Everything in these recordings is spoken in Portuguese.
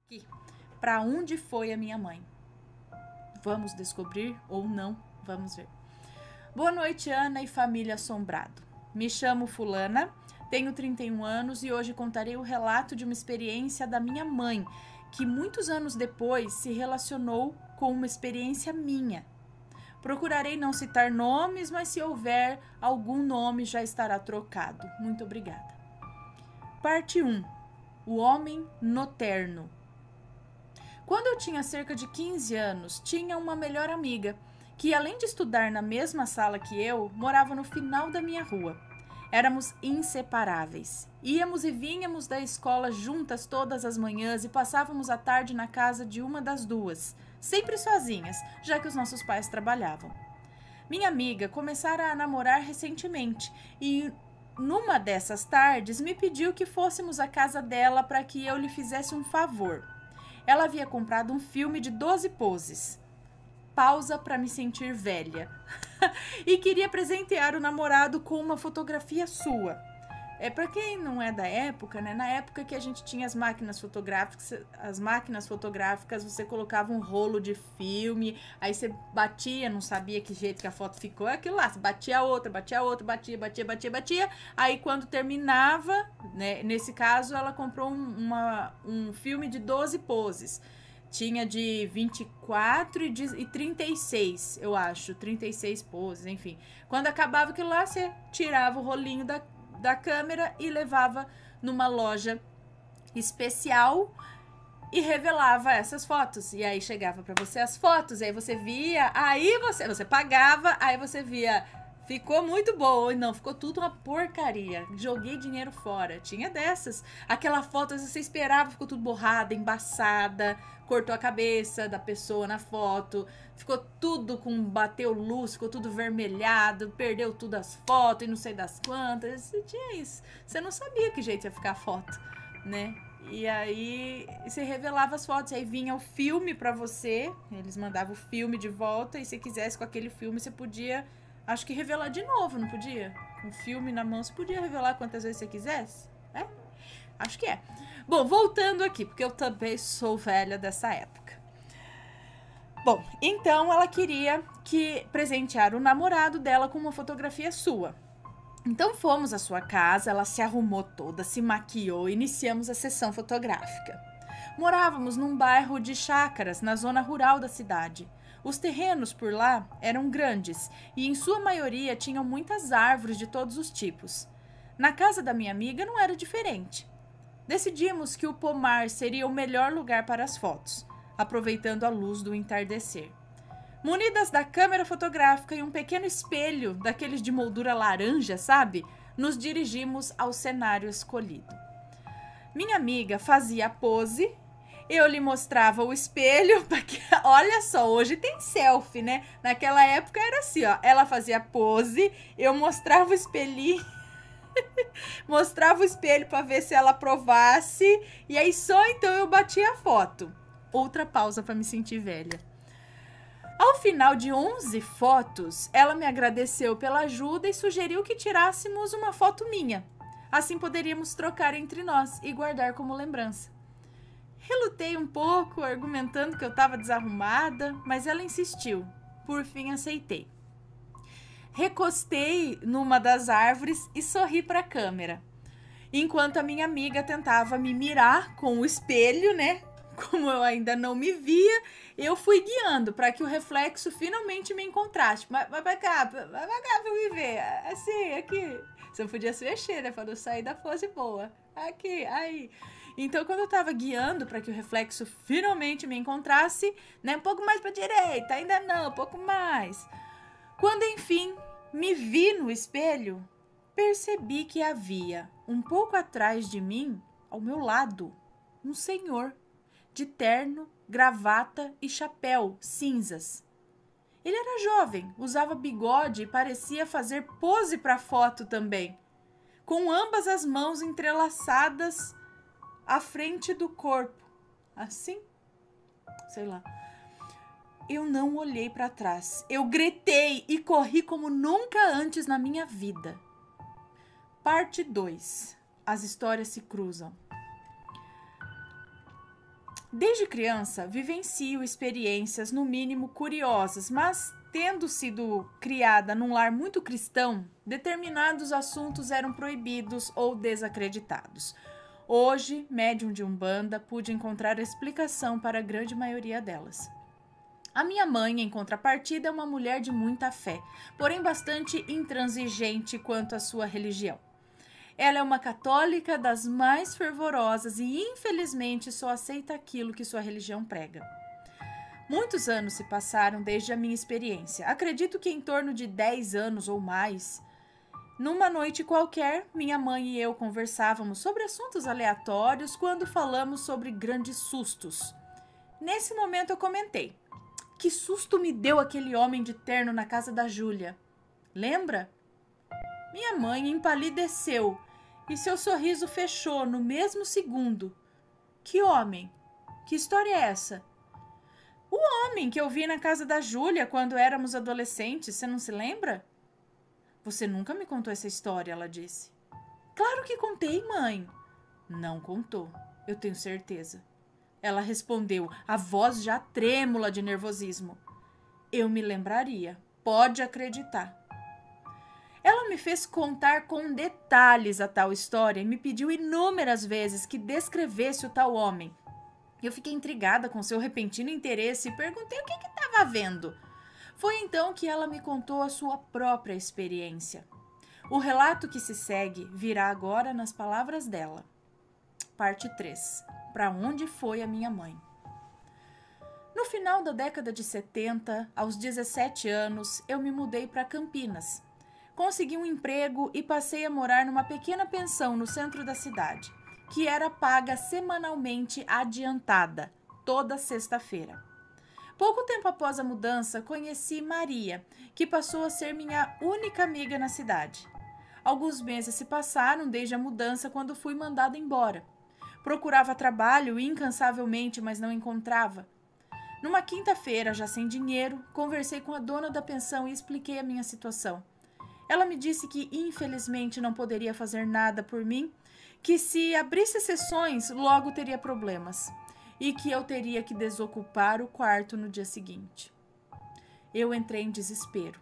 aqui. Para onde foi a minha mãe? Vamos descobrir ou não? Vamos ver. Boa noite, Ana e família assombrado. Me chamo Fulana, tenho 31 anos e hoje contarei o relato de uma experiência da minha mãe, que muitos anos depois se relacionou com uma experiência minha. Procurarei não citar nomes, mas se houver algum nome já estará trocado. Muito obrigada. Parte 1. O homem noterno. Quando eu tinha cerca de 15 anos, tinha uma melhor amiga, que além de estudar na mesma sala que eu, morava no final da minha rua. Éramos inseparáveis. Íamos e vínhamos da escola juntas todas as manhãs e passávamos a tarde na casa de uma das duas, sempre sozinhas, já que os nossos pais trabalhavam. Minha amiga começara a namorar recentemente e numa dessas tardes me pediu que fôssemos à casa dela para que eu lhe fizesse um favor. Ela havia comprado um filme de 12 poses. Pausa para me sentir velha. E queria presentear o namorado com uma fotografia sua. Para quem não é da época, né? Na época que a gente tinha as máquinas fotográficas, você colocava um rolo de filme, aí você batia, não sabia que jeito que a foto ficou, aquilo lá, você batia outra, batia, aí quando terminava, né? Nesse caso, ela comprou um filme de 12 poses. Tinha de 24 e 36, eu acho, 36 poses, enfim. Quando acabava aquilo lá, você tirava o rolinho da câmera e levava numa loja especial e revelava essas fotos. E aí chegava para você as fotos, aí você via, aí você pagava, aí você via, ficou muito bom, e não, ficou tudo uma porcaria, joguei dinheiro fora. Tinha dessas, aquela foto você esperava, ficou tudo borrada, embaçada, cortou a cabeça da pessoa na foto, ficou tudo bateu luz, ficou tudo vermelhado, perdeu tudo as fotos e não sei das quantas. E tinha isso, você não sabia que jeito ia ficar a foto, né? E aí você revelava as fotos, aí vinha o filme pra você, eles mandavam o filme de volta, e se quisesse com aquele filme você podia, acho que revelar de novo, não podia? Com o filme na mão você podia revelar quantas vezes você quisesse, né? Acho que é. Bom, voltando aqui, porque eu também sou velha dessa época. Bom, então ela queria presentear o namorado dela com uma fotografia sua. Então fomos à sua casa, ela se arrumou toda, se maquiou e iniciamos a sessão fotográfica. Morávamos num bairro de chácaras, na zona rural da cidade. Os terrenos por lá eram grandes e em sua maioria tinham muitas árvores de todos os tipos. Na casa da minha amiga não era diferente. Decidimos que o pomar seria o melhor lugar para as fotos, aproveitando a luz do entardecer. Munidas da câmera fotográfica e um pequeno espelho, daqueles de moldura laranja, sabe? Nos dirigimos ao cenário escolhido. Minha amiga fazia a pose, eu lhe mostrava o espelho, porque, olha só, hoje tem selfie, né? Naquela época era assim, ó, ela fazia a pose, eu mostrava o espelhinho, mostrava o espelho para ver se ela aprovasse, e aí só então eu batia a foto. Outra pausa para me sentir velha. Ao final de 11 fotos, ela me agradeceu pela ajuda e sugeriu que tirássemos uma foto minha. Assim poderíamos trocar entre nós e guardar como lembrança. Relutei um pouco, argumentando que eu estava desarrumada, mas ela insistiu. Por fim, aceitei. Recostei numa das árvores e sorri para a câmera, enquanto a minha amiga tentava me mirar com o espelho, né? Como eu ainda não me via, eu fui guiando para que o reflexo finalmente me encontrasse. Vai pra cá pra me ver. Assim, aqui. Você não podia se mexer, né? Pra não sair da pose boa. Aqui, aí. Então, quando eu tava guiando para que o reflexo finalmente me encontrasse, né? Um pouco mais pra direita, ainda não, um pouco mais. Quando, enfim, me vi no espelho, percebi que havia, um pouco atrás de mim, ao meu lado, um senhor de terno, gravata e chapéu cinzas. Ele era jovem, usava bigode e parecia fazer pose para foto também, com ambas as mãos entrelaçadas à frente do corpo. Assim? Sei lá. Eu não olhei para trás. Eu gritei e corri como nunca antes na minha vida. Parte 2. As histórias se cruzam. Desde criança, vivencio experiências, no mínimo, curiosas, mas, tendo sido criada num lar muito cristão, determinados assuntos eram proibidos ou desacreditados. Hoje, médium de Umbanda, pude encontrar explicação para a grande maioria delas. A minha mãe, em contrapartida, é uma mulher de muita fé, porém bastante intransigente quanto à sua religião. Ela é uma católica das mais fervorosas e, infelizmente, só aceita aquilo que sua religião prega. Muitos anos se passaram desde a minha experiência. Acredito que em torno de 10 anos ou mais. Numa noite qualquer, minha mãe e eu conversávamos sobre assuntos aleatórios quando falamos sobre grandes sustos. Nesse momento eu comentei: que susto me deu aquele homem de terno na casa da Júlia? Lembra? Minha mãe empalideceu e seu sorriso fechou no mesmo segundo. Que homem? Que história é essa? O homem que eu vi na casa da Júlia quando éramos adolescentes, você não se lembra? Você nunca me contou essa história, ela disse. Claro que contei, mãe. Não contou, eu tenho certeza. Ela respondeu, a voz já trêmula de nervosismo. Eu me lembraria, pode acreditar. Ela me fez contar com detalhes a tal história e me pediu inúmeras vezes que descrevesse o tal homem. Eu fiquei intrigada com seu repentino interesse e perguntei o que estava vendo. Foi então que ela me contou a sua própria experiência. O relato que se segue virá agora nas palavras dela. Parte 3. Para onde foi a minha mãe? No final da década de 70, aos 17 anos, eu me mudei para Campinas. Consegui um emprego e passei a morar numa pequena pensão no centro da cidade, que era paga semanalmente adiantada, toda sexta-feira. Pouco tempo após a mudança, conheci Maria, que passou a ser minha única amiga na cidade. Alguns meses se passaram desde a mudança quando fui mandada embora. Procurava trabalho incansavelmente, mas não encontrava. Numa quinta-feira, já sem dinheiro, conversei com a dona da pensão e expliquei a minha situação. Ela me disse que, infelizmente, não poderia fazer nada por mim, que se abrisse sessões, logo teria problemas, e que eu teria que desocupar o quarto no dia seguinte. Eu entrei em desespero.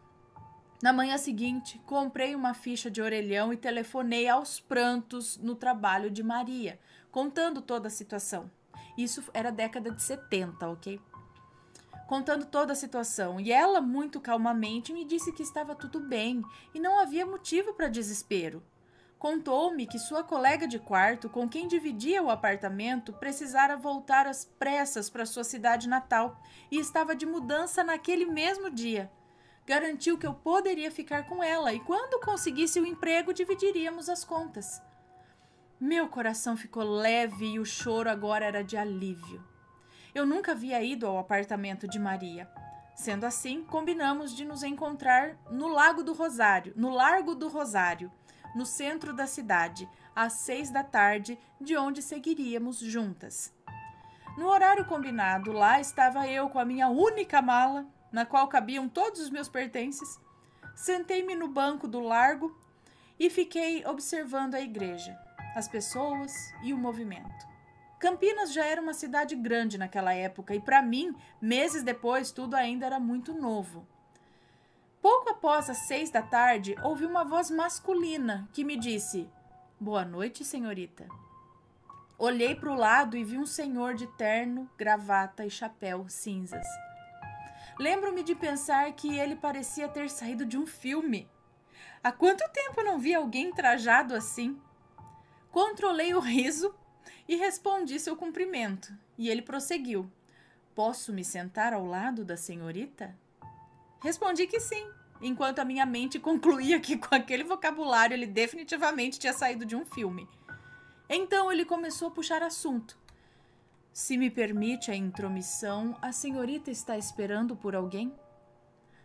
Na manhã seguinte, comprei uma ficha de orelhão e telefonei aos prantos no trabalho de Maria, contando toda a situação. Isso era década de 70, ok? Contando toda a situação, e ela, muito calmamente, me disse que estava tudo bem e não havia motivo para desespero. Contou-me que sua colega de quarto, com quem dividia o apartamento, precisara voltar às pressas para sua cidade natal e estava de mudança naquele mesmo dia. Garantiu que eu poderia ficar com ela e, quando conseguisse o emprego, dividiríamos as contas. Meu coração ficou leve e o choro agora era de alívio. Eu nunca havia ido ao apartamento de Maria. Sendo assim, combinamos de nos encontrar no Largo do Rosário, no centro da cidade, às 6 da tarde, de onde seguiríamos juntas. No horário combinado, lá estava eu com a minha única mala, na qual cabiam todos os meus pertences. Sentei-me no banco do largo e fiquei observando a igreja, as pessoas e o movimento. Campinas já era uma cidade grande naquela época e, para mim, meses depois, tudo ainda era muito novo. Pouco após as 6 da tarde, ouvi uma voz masculina que me disse: "Boa noite, senhorita." Olhei para o lado e vi um senhor de terno, gravata e chapéu cinzas. Lembro-me de pensar que ele parecia ter saído de um filme. Há quanto tempo não vi alguém trajado assim? Controlei o riso e respondi seu cumprimento, e ele prosseguiu: "Posso me sentar ao lado da senhorita?" Respondi que sim, enquanto a minha mente concluía que com aquele vocabulário ele definitivamente tinha saído de um filme. Então ele começou a puxar assunto. "Se me permite a intromissão, a senhorita está esperando por alguém?"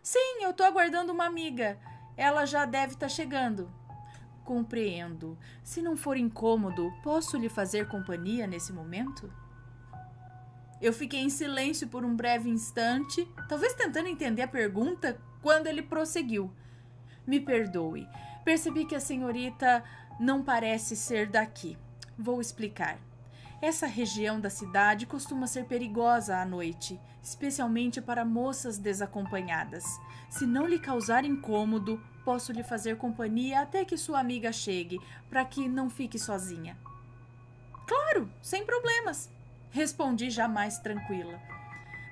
"Sim, eu estou aguardando uma amiga. Ela já deve estar chegando." "Compreendo. Se não for incômodo, posso lhe fazer companhia nesse momento?" Eu fiquei em silêncio por um breve instante, talvez tentando entender a pergunta, quando ele prosseguiu: "Me perdoe. Percebi que a senhorita não parece ser daqui. Vou explicar. Essa região da cidade costuma ser perigosa à noite, especialmente para moças desacompanhadas. Se não lhe causar incômodo, posso lhe fazer companhia até que sua amiga chegue, para que não fique sozinha. Claro, sem problemas, respondi já mais tranquila.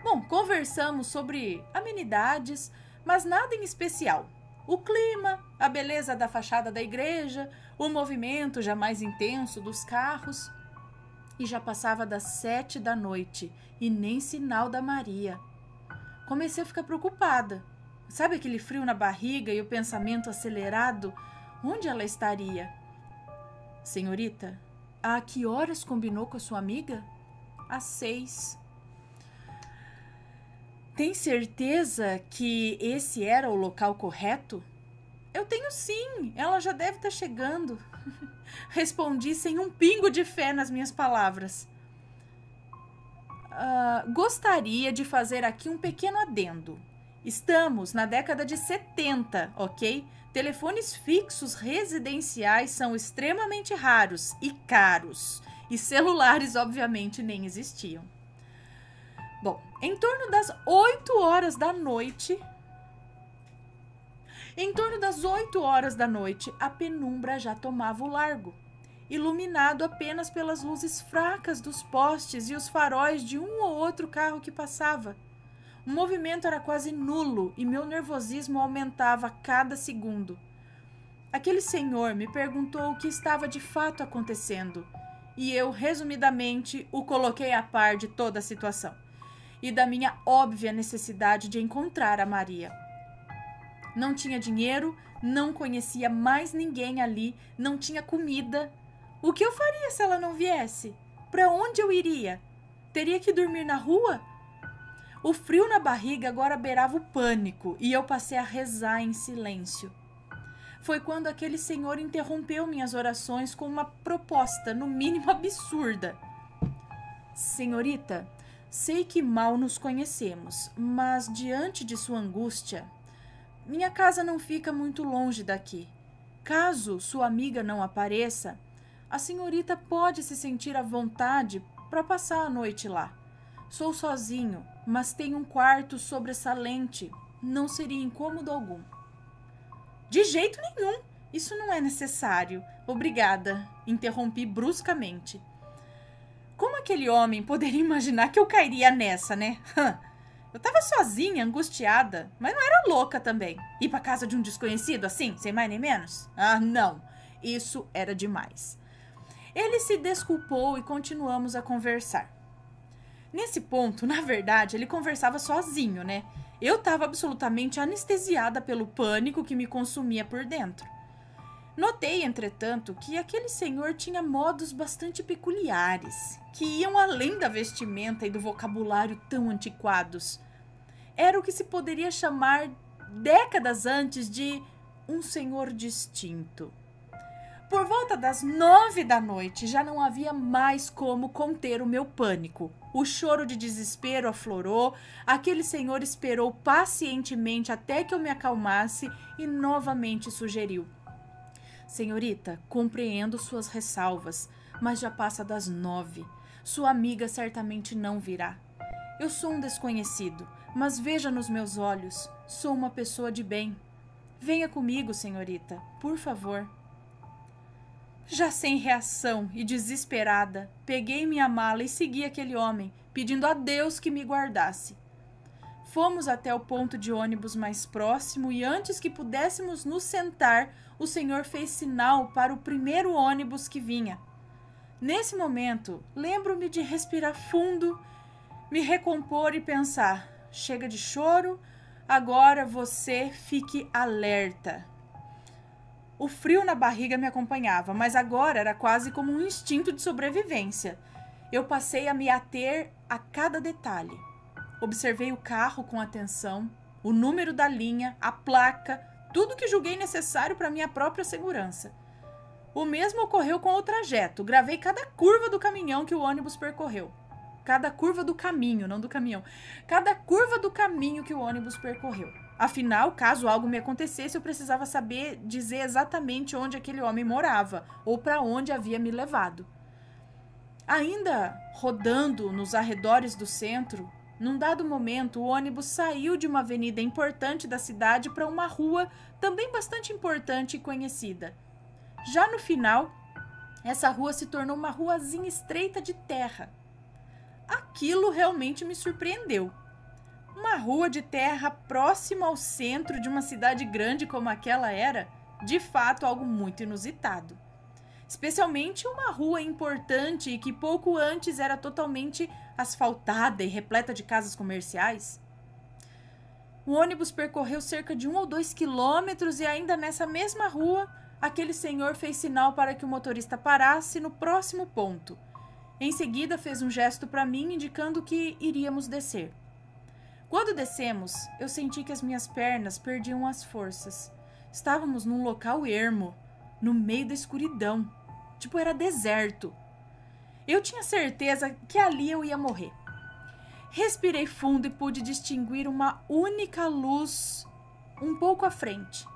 Bom, conversamos sobre amenidades, mas nada em especial. O clima, a beleza da fachada da igreja, o movimento já mais intenso dos carros. E já passava das 7 da noite e nem sinal da Maria. Comecei a ficar preocupada. Sabe aquele frio na barriga e o pensamento acelerado? Onde ela estaria? Senhorita, a que horas combinou com a sua amiga? Às 6. Tem certeza que esse era o local correto? Eu tenho sim, ela já deve estar chegando. Respondi sem um pingo de fé nas minhas palavras. Gostaria de fazer aqui um pequeno adendo. Estamos na década de 70, ok? Telefones fixos residenciais são extremamente raros e caros. E celulares, obviamente, nem existiam. Bom, em torno das 8 horas da noite... a penumbra já tomava o largo, iluminado apenas pelas luzes fracas dos postes e os faróis de um ou outro carro que passava. O movimento era quase nulo e meu nervosismo aumentava a cada segundo. Aquele senhor me perguntou o que estava de fato acontecendo, e eu, resumidamente, o coloquei a par de toda a situação e da minha óbvia necessidade de encontrar a Maria. Não tinha dinheiro, não conhecia mais ninguém ali, não tinha comida. O que eu faria se ela não viesse? Para onde eu iria? Teria que dormir na rua? O frio na barriga agora beirava o pânico e eu passei a rezar em silêncio. Foi quando aquele senhor interrompeu minhas orações com uma proposta, no mínimo absurda. Senhorita, sei que mal nos conhecemos, mas diante de sua angústia... Minha casa não fica muito longe daqui. Caso sua amiga não apareça, a senhorita pode se sentir à vontade para passar a noite lá. Sou sozinho, mas tenho um quarto sobressalente. Não seria incômodo algum. De jeito nenhum. Isso não é necessário. Obrigada, interrompi bruscamente. Como aquele homem poderia imaginar que eu cairia nessa, né? Eu tava sozinha, angustiada, mas não era louca também. Ir pra casa de um desconhecido assim, sem mais nem menos? Ah, não. Isso era demais. Ele se desculpou e continuamos a conversar. Nesse ponto, na verdade, ele conversava sozinho, né? Eu tava absolutamente anestesiada pelo pânico que me consumia por dentro. Notei, entretanto, que aquele senhor tinha modos bastante peculiares, que iam além da vestimenta e do vocabulário tão antiquados. Era o que se poderia chamar, décadas antes, de um senhor distinto. Por volta das 9 da noite, já não havia mais como conter o meu pânico. O choro de desespero aflorou, aquele senhor esperou pacientemente até que eu me acalmasse e novamente sugeriu. Senhorita, compreendo suas ressalvas, mas já passa das 9. Sua amiga certamente não virá. Eu sou um desconhecido, mas veja nos meus olhos, sou uma pessoa de bem. Venha comigo, senhorita, por favor. Já sem reação e desesperada, peguei minha mala e segui aquele homem, pedindo a Deus que me guardasse. Fomos até o ponto de ônibus mais próximo e antes que pudéssemos nos sentar, o senhor fez sinal para o primeiro ônibus que vinha. Nesse momento, lembro-me de respirar fundo, me recompor e pensar, chega de choro, agora você fique alerta. O frio na barriga me acompanhava, mas agora era quase como um instinto de sobrevivência. Eu passei a me ater a cada detalhe. Observei o carro com atenção, o número da linha, a placa, tudo que julguei necessário para minha própria segurança. O mesmo ocorreu com o trajeto. Gravei cada curva do caminhão que o ônibus percorreu. Cada curva do caminho, não do caminhão. Cada curva do caminho que o ônibus percorreu. Afinal, caso algo me acontecesse, eu precisava saber dizer exatamente onde aquele homem morava ou para onde havia me levado. Ainda rodando nos arredores do centro, num dado momento o ônibus saiu de uma avenida importante da cidade para uma rua também bastante importante e conhecida. Já no final, essa rua se tornou uma ruazinha estreita de terra. Aquilo realmente me surpreendeu. Uma rua de terra próxima ao centro de uma cidade grande como aquela era, de fato, algo muito inusitado. Especialmente uma rua importante e que pouco antes era totalmente asfaltada e repleta de casas comerciais. O ônibus percorreu cerca de 1 ou 2 quilômetros e ainda nessa mesma rua, aquele senhor fez sinal para que o motorista parasse no próximo ponto. Em seguida, fez um gesto para mim, indicando que iríamos descer. Quando descemos, eu senti que as minhas pernas perdiam as forças. Estávamos num local ermo, no meio da escuridão. Tipo, era deserto. Eu tinha certeza que ali eu ia morrer. Respirei fundo e pude distinguir uma única luz um pouco à frente.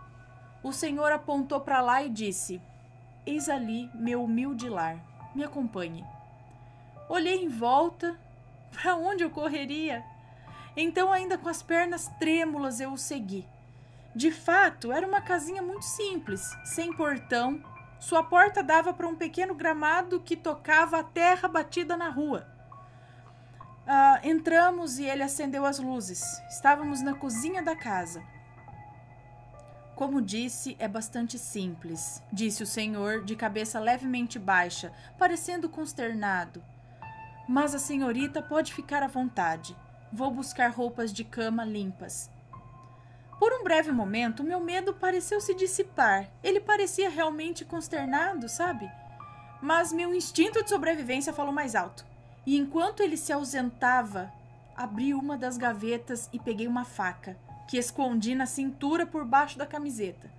O senhor apontou para lá e disse: "Eis ali meu humilde lar. Me acompanhe." Olhei em volta. Para onde eu correria? Então, ainda com as pernas trêmulas, eu o segui. De fato, era uma casinha muito simples, sem portão. Sua porta dava para um pequeno gramado que tocava a terra batida na rua. Entramos e ele acendeu as luzes. Estávamos na cozinha da casa. "Como disse, é bastante simples", disse o senhor, de cabeça levemente baixa, parecendo consternado. "Mas a senhorita pode ficar à vontade. Vou buscar roupas de cama limpas." Por um breve momento, meu medo pareceu se dissipar. Ele parecia realmente consternado, sabe? Mas meu instinto de sobrevivência falou mais alto. E enquanto ele se ausentava, abri uma das gavetas e peguei uma faca, que escondi na cintura por baixo da camiseta.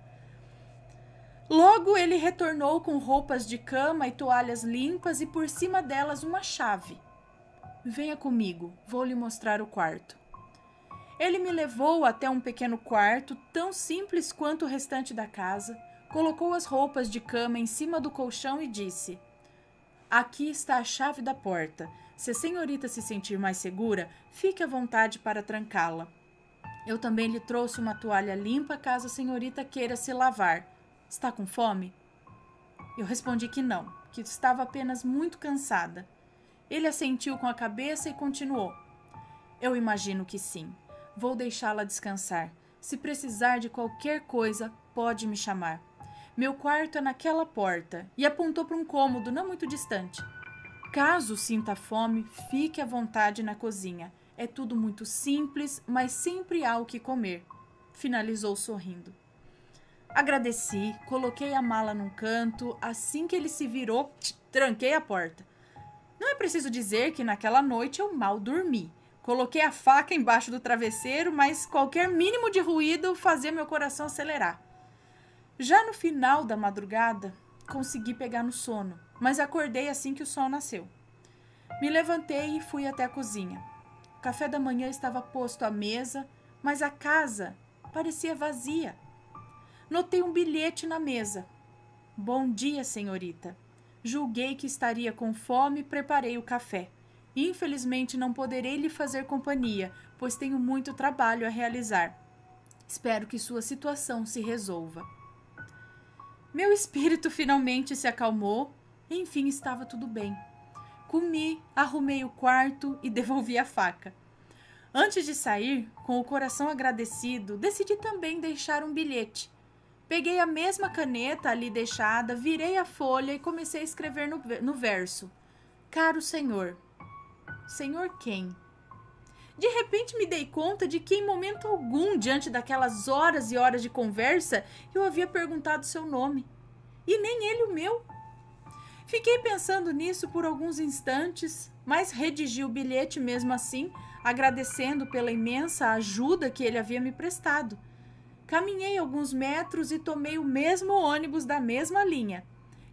Logo ele retornou com roupas de cama e toalhas limpas e por cima delas uma chave. "Venha comigo, vou lhe mostrar o quarto." Ele me levou até um pequeno quarto, tão simples quanto o restante da casa, colocou as roupas de cama em cima do colchão e disse: "Aqui está a chave da porta. Se a senhorita se sentir mais segura, fique à vontade para trancá-la. Eu também lhe trouxe uma toalha limpa caso a senhorita queira se lavar. Está com fome?" Eu respondi que não, que estava apenas muito cansada. Ele assentiu com a cabeça e continuou: "Eu imagino que sim. Vou deixá-la descansar. Se precisar de qualquer coisa, pode me chamar. Meu quarto é naquela porta." E apontou para um cômodo não muito distante. "Caso sinta fome, fique à vontade na cozinha. É tudo muito simples, mas sempre há o que comer." Finalizou sorrindo. Agradeci, coloquei a mala num canto. Assim que ele se virou, tranquei a porta. Não é preciso dizer que naquela noite eu mal dormi. Coloquei a faca embaixo do travesseiro, mas qualquer mínimo de ruído fazia meu coração acelerar. Já no final da madrugada, consegui pegar no sono, mas acordei assim que o sol nasceu. Me levantei e fui até a cozinha. O café da manhã estava posto à mesa, mas a casa parecia vazia. Notei um bilhete na mesa. "Bom dia, senhorita. Julguei que estaria com fome e preparei o café. Infelizmente não poderei lhe fazer companhia, pois tenho muito trabalho a realizar. Espero que sua situação se resolva." Meu espírito finalmente se acalmou. Enfim, estava tudo bem. Comi, arrumei o quarto e devolvi a faca. Antes de sair, com o coração agradecido, decidi também deixar um bilhete. Peguei a mesma caneta ali deixada, virei a folha e comecei a escrever no verso: "Caro senhor." Senhor quem? De repente me dei conta de que em momento algum, diante daquelas horas e horas de conversa, eu havia perguntado seu nome. E nem ele o meu. Fiquei pensando nisso por alguns instantes, mas redigi o bilhete mesmo assim, agradecendo pela imensa ajuda que ele havia me prestado. Caminhei alguns metros e tomei o mesmo ônibus da mesma linha.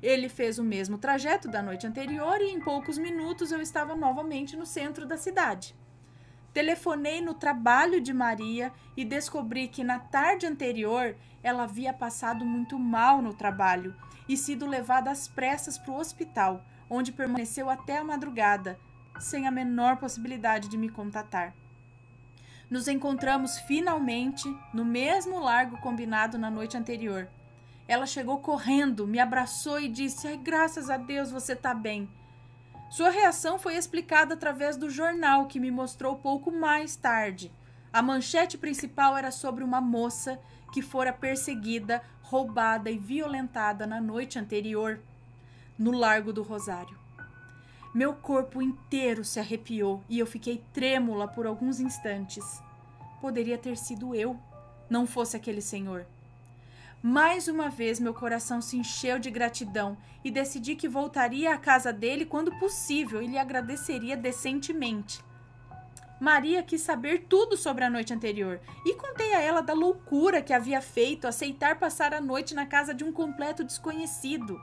Ele fez o mesmo trajeto da noite anterior e em poucos minutos eu estava novamente no centro da cidade. Telefonei no trabalho de Maria e descobri que na tarde anterior ela havia passado muito mal no trabalho e sido levada às pressas para o hospital, onde permaneceu até a madrugada, sem a menor possibilidade de me contatar. Nos encontramos finalmente no mesmo largo combinado na noite anterior. Ela chegou correndo, me abraçou e disse: "Ai, graças a Deus, você tá bem." Sua reação foi explicada através do jornal que me mostrou pouco mais tarde. A manchete principal era sobre uma moça que fora perseguida, roubada e violentada na noite anterior, no Largo do Rosário. Meu corpo inteiro se arrepiou e eu fiquei trêmula por alguns instantes. Poderia ter sido eu, não fosse aquele senhor. Mais uma vez meu coração se encheu de gratidão e decidi que voltaria à casa dele quando possível e lhe agradeceria decentemente. Maria quis saber tudo sobre a noite anterior e contei a ela da loucura que havia feito aceitar passar a noite na casa de um completo desconhecido.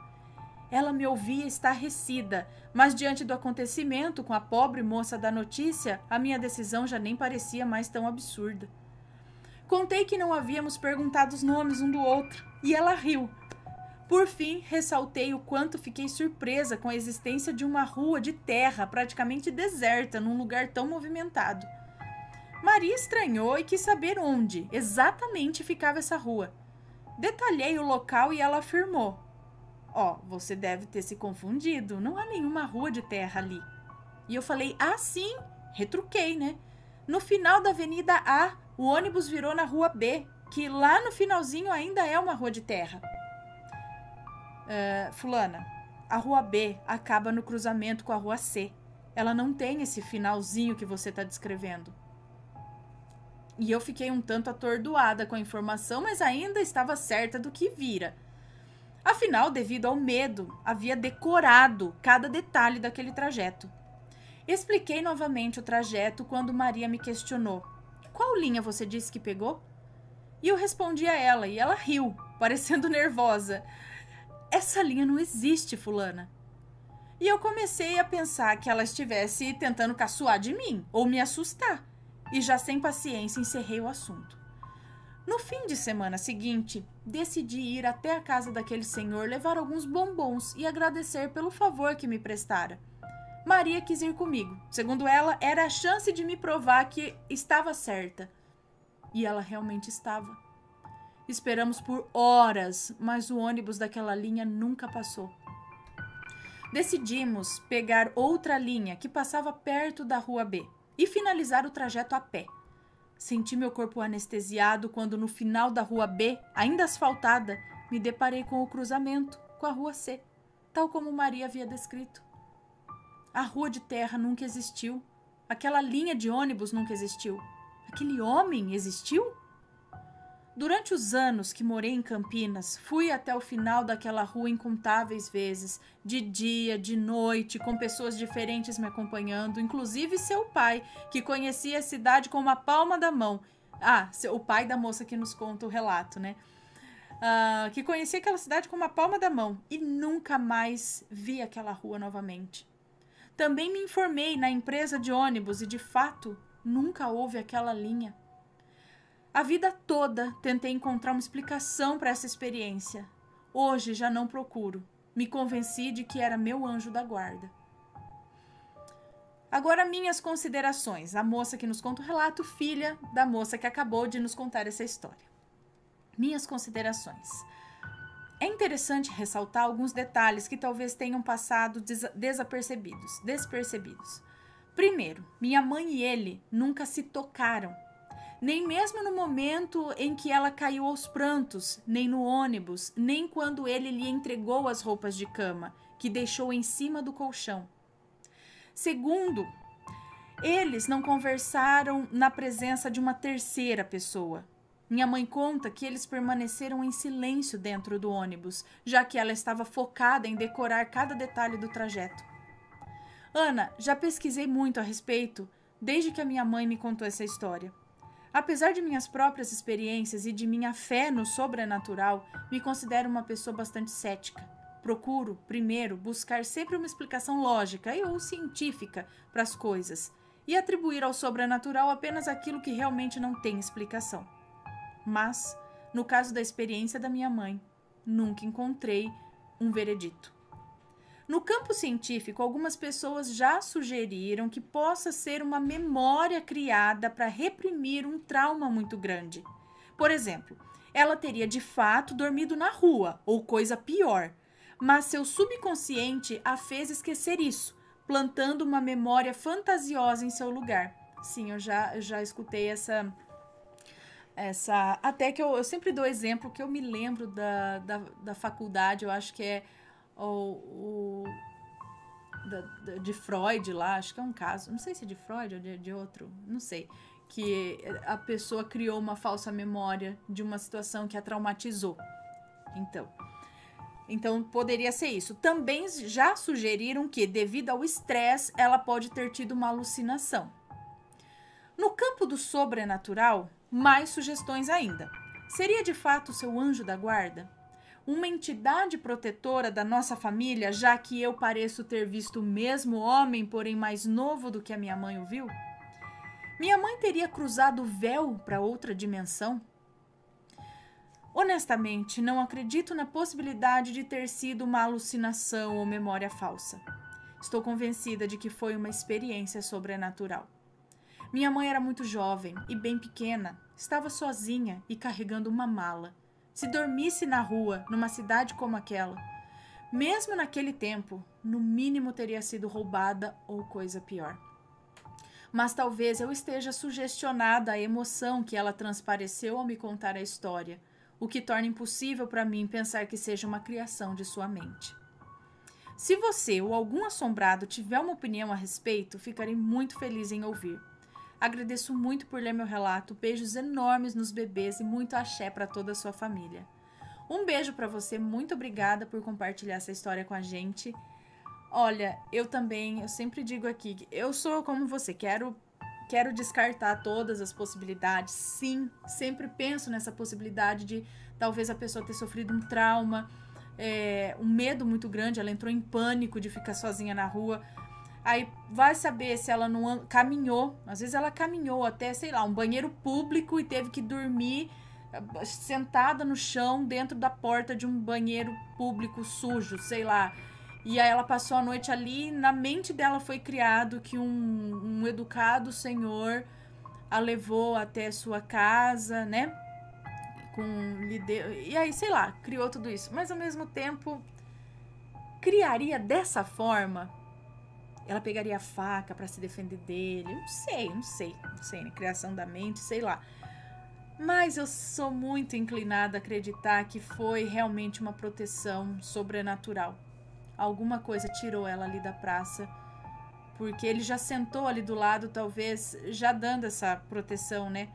Ela me ouvia estarrecida, mas diante do acontecimento com a pobre moça da notícia, a minha decisão já nem parecia mais tão absurda. Contei que não havíamos perguntado os nomes um do outro, e ela riu. Por fim, ressaltei o quanto fiquei surpresa com a existência de uma rua de terra praticamente deserta num lugar tão movimentado. Maria estranhou e quis saber onde exatamente ficava essa rua. Detalhei o local e ela afirmou: você deve ter se confundido, não há nenhuma rua de terra ali. E eu falei: sim, retruquei, né? No final da Avenida A, o ônibus virou na Rua B, que lá no finalzinho ainda é uma rua de terra. Fulana, a Rua B acaba no cruzamento com a Rua C. Ela não tem esse finalzinho que você está descrevendo. E eu fiquei um tanto atordoada com a informação, mas ainda estava certa do que vira. Afinal, devido ao medo, havia decorado cada detalhe daquele trajeto. Expliquei novamente o trajeto quando Maria me questionou: "Qual linha você disse que pegou?" E eu respondi a ela, e ela riu, parecendo nervosa. "Essa linha não existe, fulana." E eu comecei a pensar que ela estivesse tentando caçoar de mim, ou me assustar, e já sem paciência encerrei o assunto. No fim de semana seguinte, decidi ir até a casa daquele senhor, levar alguns bombons e agradecer pelo favor que me prestara. Maria quis ir comigo. Segundo ela, era a chance de me provar que estava certa. E ela realmente estava. Esperamos por horas, mas o ônibus daquela linha nunca passou. Decidimos pegar outra linha que passava perto da Rua B e finalizar o trajeto a pé. Senti meu corpo anestesiado quando no final da Rua B, ainda asfaltada, me deparei com o cruzamento com a Rua C, tal como Maria havia descrito. A rua de terra nunca existiu. Aquela linha de ônibus nunca existiu. Aquele homem existiu? Durante os anos que morei em Campinas, fui até o final daquela rua incontáveis vezes, de dia, de noite, com pessoas diferentes me acompanhando, inclusive seu pai, que conhecia a cidade com uma palma da mão. O pai da moça que nos conta o relato, né? Que conhecia aquela cidade com uma palma da mão e nunca mais vi aquela rua novamente. Também me informei na empresa de ônibus e, de fato, nunca houve aquela linha. A vida toda tentei encontrar uma explicação para essa experiência. Hoje já não procuro. Me convenci de que era meu anjo da guarda. Agora, minhas considerações. A moça que nos conta o relato, filha da moça que acabou de nos contar essa história. Minhas considerações. É interessante ressaltar alguns detalhes que talvez tenham passado despercebidos. Primeiro, minha mãe e ele nunca se tocaram. Nem mesmo no momento em que ela caiu aos prantos, nem no ônibus, nem quando ele lhe entregou as roupas de cama, que deixou em cima do colchão. Segundo, eles não conversaram na presença de uma terceira pessoa. Minha mãe conta que eles permaneceram em silêncio dentro do ônibus, já que ela estava focada em decorar cada detalhe do trajeto. Ana, já pesquisei muito a respeito desde que a minha mãe me contou essa história. Apesar de minhas próprias experiências e de minha fé no sobrenatural, me considero uma pessoa bastante cética. Procuro, primeiro, buscar sempre uma explicação lógica ou científica para as coisas e atribuir ao sobrenatural apenas aquilo que realmente não tem explicação. Mas, no caso da experiência da minha mãe, nunca encontrei um veredito. No campo científico, algumas pessoas já sugeriram que possa ser uma memória criada para reprimir um trauma muito grande. Por exemplo, ela teria de fato dormido na rua, ou coisa pior, mas seu subconsciente a fez esquecer isso, plantando uma memória fantasiosa em seu lugar. Sim, eu já escutei essa até que eu sempre dou exemplo que eu me lembro da faculdade, eu acho que é de Freud lá, acho que é um caso, não sei se é de Freud ou de outro, não sei, que a pessoa criou uma falsa memória de uma situação que a traumatizou. Então poderia ser isso. Também já sugeriram que, devido ao estresse, ela pode ter tido uma alucinação. No campo do sobrenatural, mais sugestões ainda. Seria de fato seu anjo da guarda? Uma entidade protetora da nossa família, já que eu pareço ter visto o mesmo homem, porém mais novo do que a minha mãe o viu? Minha mãe teria cruzado o véu para outra dimensão? Honestamente, não acredito na possibilidade de ter sido uma alucinação ou memória falsa. Estou convencida de que foi uma experiência sobrenatural. Minha mãe era muito jovem e bem pequena, estava sozinha e carregando uma mala. Se dormisse na rua, numa cidade como aquela, mesmo naquele tempo, no mínimo teria sido roubada ou coisa pior. Mas talvez eu esteja sugestionada à emoção que ela transpareceu ao me contar a história, o que torna impossível para mim pensar que seja uma criação de sua mente. Se você ou algum assombrado tiver uma opinião a respeito, ficarei muito feliz em ouvir. Agradeço muito por ler meu relato, beijos enormes nos bebês e muito axé para toda a sua família. Um beijo para você, muito obrigada por compartilhar essa história com a gente. Olha, eu sempre digo aqui, eu sou como você, quero descartar todas as possibilidades, sim, sempre penso nessa possibilidade de talvez a pessoa ter sofrido um trauma, um medo muito grande, ela entrou em pânico de ficar sozinha na rua. Aí vai saber se ela não caminhou, às vezes ela caminhou até, sei lá, um banheiro público e teve que dormir sentada no chão dentro da porta de um banheiro público sujo, sei lá. E aí ela passou a noite ali, na mente dela foi criado que um educado senhor a levou até sua casa, né? E aí, sei lá, criou tudo isso. Mas ao mesmo tempo, criaria dessa forma? Ela pegaria a faca para se defender dele? Não sei, né? Criação da mente, sei lá. Mas eu sou muito inclinada a acreditar que foi realmente uma proteção sobrenatural. Alguma coisa tirou ela ali da praça, porque ele já sentou ali do lado, talvez já dando essa proteção, né?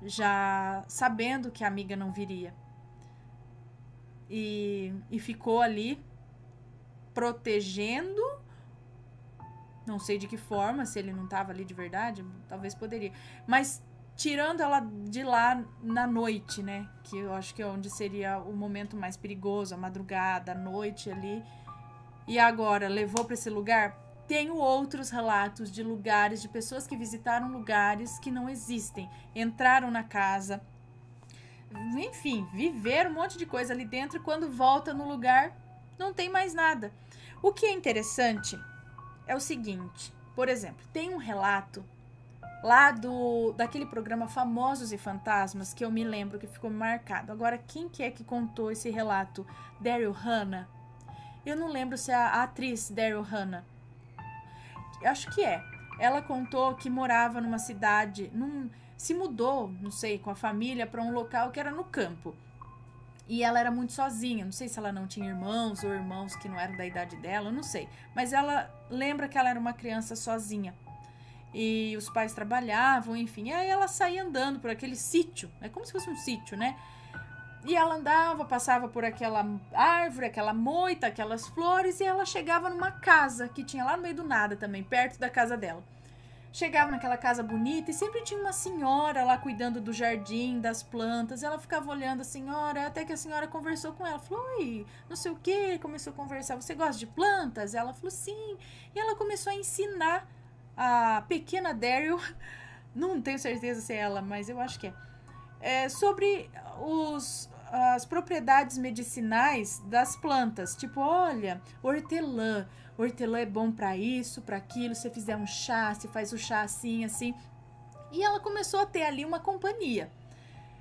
Já sabendo que a amiga não viria. E ficou ali protegendo. Não sei de que forma, se ele não estava ali de verdade, talvez poderia. Mas tirando ela de lá na noite, né? Que eu acho que é onde seria o momento mais perigoso, a madrugada, a noite ali. E agora levou para esse lugar? Tenho outros relatos de lugares, de pessoas que visitaram lugares que não existem. Entraram na casa, enfim, viveram um monte de coisa ali dentro e quando volta no lugar, não tem mais nada. O que é interessante é o seguinte, por exemplo, tem um relato lá daquele programa Famosos e Fantasmas, que eu me lembro que ficou marcado. Agora, quem que é que contou esse relato? Daryl Hannah? Eu não lembro se é a atriz Daryl Hannah. Acho que é. Ela contou que morava numa cidade, se mudou, não sei, com a família para um local que era no campo. E ela era muito sozinha, não sei se ela não tinha irmãos ou irmãos que não eram da idade dela, não sei. Mas ela lembra que ela era uma criança sozinha. E os pais trabalhavam, enfim. Aí ela saía andando por aquele sítio, é como se fosse um sítio, né? E ela andava, passava por aquela árvore, aquela moita, aquelas flores, e ela chegava numa casa que tinha lá no meio do nada também, perto da casa dela. Chegava naquela casa bonita e sempre tinha uma senhora lá cuidando do jardim, das plantas. Ela ficava olhando a senhora, até que a senhora conversou com ela. Falou, oi, não sei o que, começou a conversar. Você gosta de plantas? Ela falou, sim. E ela começou a ensinar a pequena Daryl, não tenho certeza se é ela, mas eu acho que sobre as propriedades medicinais das plantas. Tipo, olha, hortelã. Hortelã é bom para isso, para aquilo. Se você fizer um chá, você faz o chá assim, assim. E ela começou a ter ali uma companhia.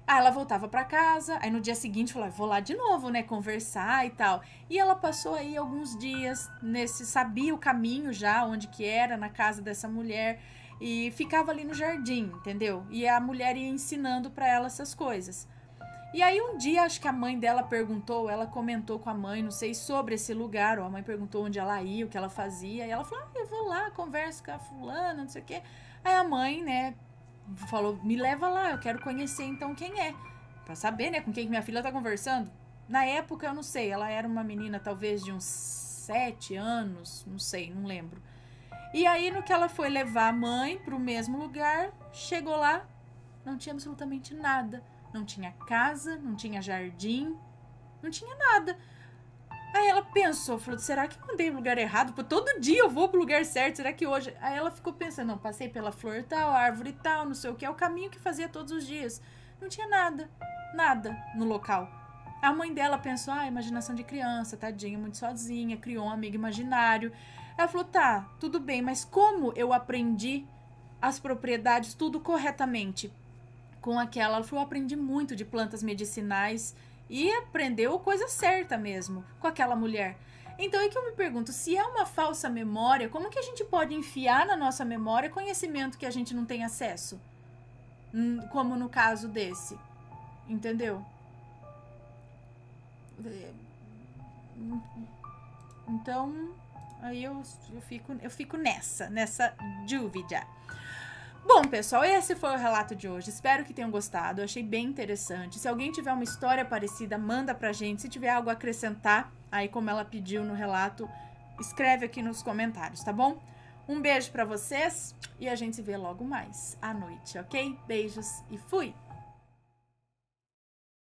Aí ela voltava para casa, aí no dia seguinte falou, vou lá de novo, né, conversar e tal. E ela passou aí alguns dias sabia o caminho já, onde que era, na casa dessa mulher, e ficava ali no jardim, entendeu? E a mulher ia ensinando para ela essas coisas. E aí um dia, acho que a mãe dela perguntou, ela comentou com a mãe, não sei, sobre esse lugar, ou a mãe perguntou onde ela ia, o que ela fazia, e ela falou, eu vou lá, converso com a fulana, não sei o quê. Aí a mãe, né, falou, me leva lá, eu quero conhecer então quem é, pra saber, né, com quem minha filha tá conversando. Na época, eu não sei, ela era uma menina talvez de uns 7 anos, não sei, não lembro. E aí, no que ela foi levar a mãe pro mesmo lugar, chegou lá, não tinha absolutamente nada. Não tinha casa, não tinha jardim, não tinha nada. Aí ela pensou, falou, será que eu andei no lugar errado? Pô, todo dia eu vou pro lugar certo, será que hoje... Aí ela ficou pensando, não, passei pela flor tal, árvore tal, não sei o que, é o caminho que fazia todos os dias. Não tinha nada no local. A mãe dela pensou, imaginação de criança, tadinha, muito sozinha, criou um amigo imaginário. Ela falou, tá, tudo bem, mas como eu aprendi as propriedades tudo corretamente com aquela... Ela falou, eu aprendi muito de plantas medicinais e aprendeu coisa certa mesmo com aquela mulher. Então é que eu me pergunto, se é uma falsa memória, como que a gente pode enfiar na nossa memória conhecimento que a gente não tem acesso? Como no caso desse. Entendeu? Então, aí eu fico nessa dúvida. Bom, pessoal, esse foi o relato de hoje. Espero que tenham gostado. Eu achei bem interessante. Se alguém tiver uma história parecida, manda pra gente. Se tiver algo a acrescentar, aí como ela pediu no relato, escreve aqui nos comentários, tá bom? Um beijo pra vocês e a gente se vê logo mais à noite, ok? Beijos e fui!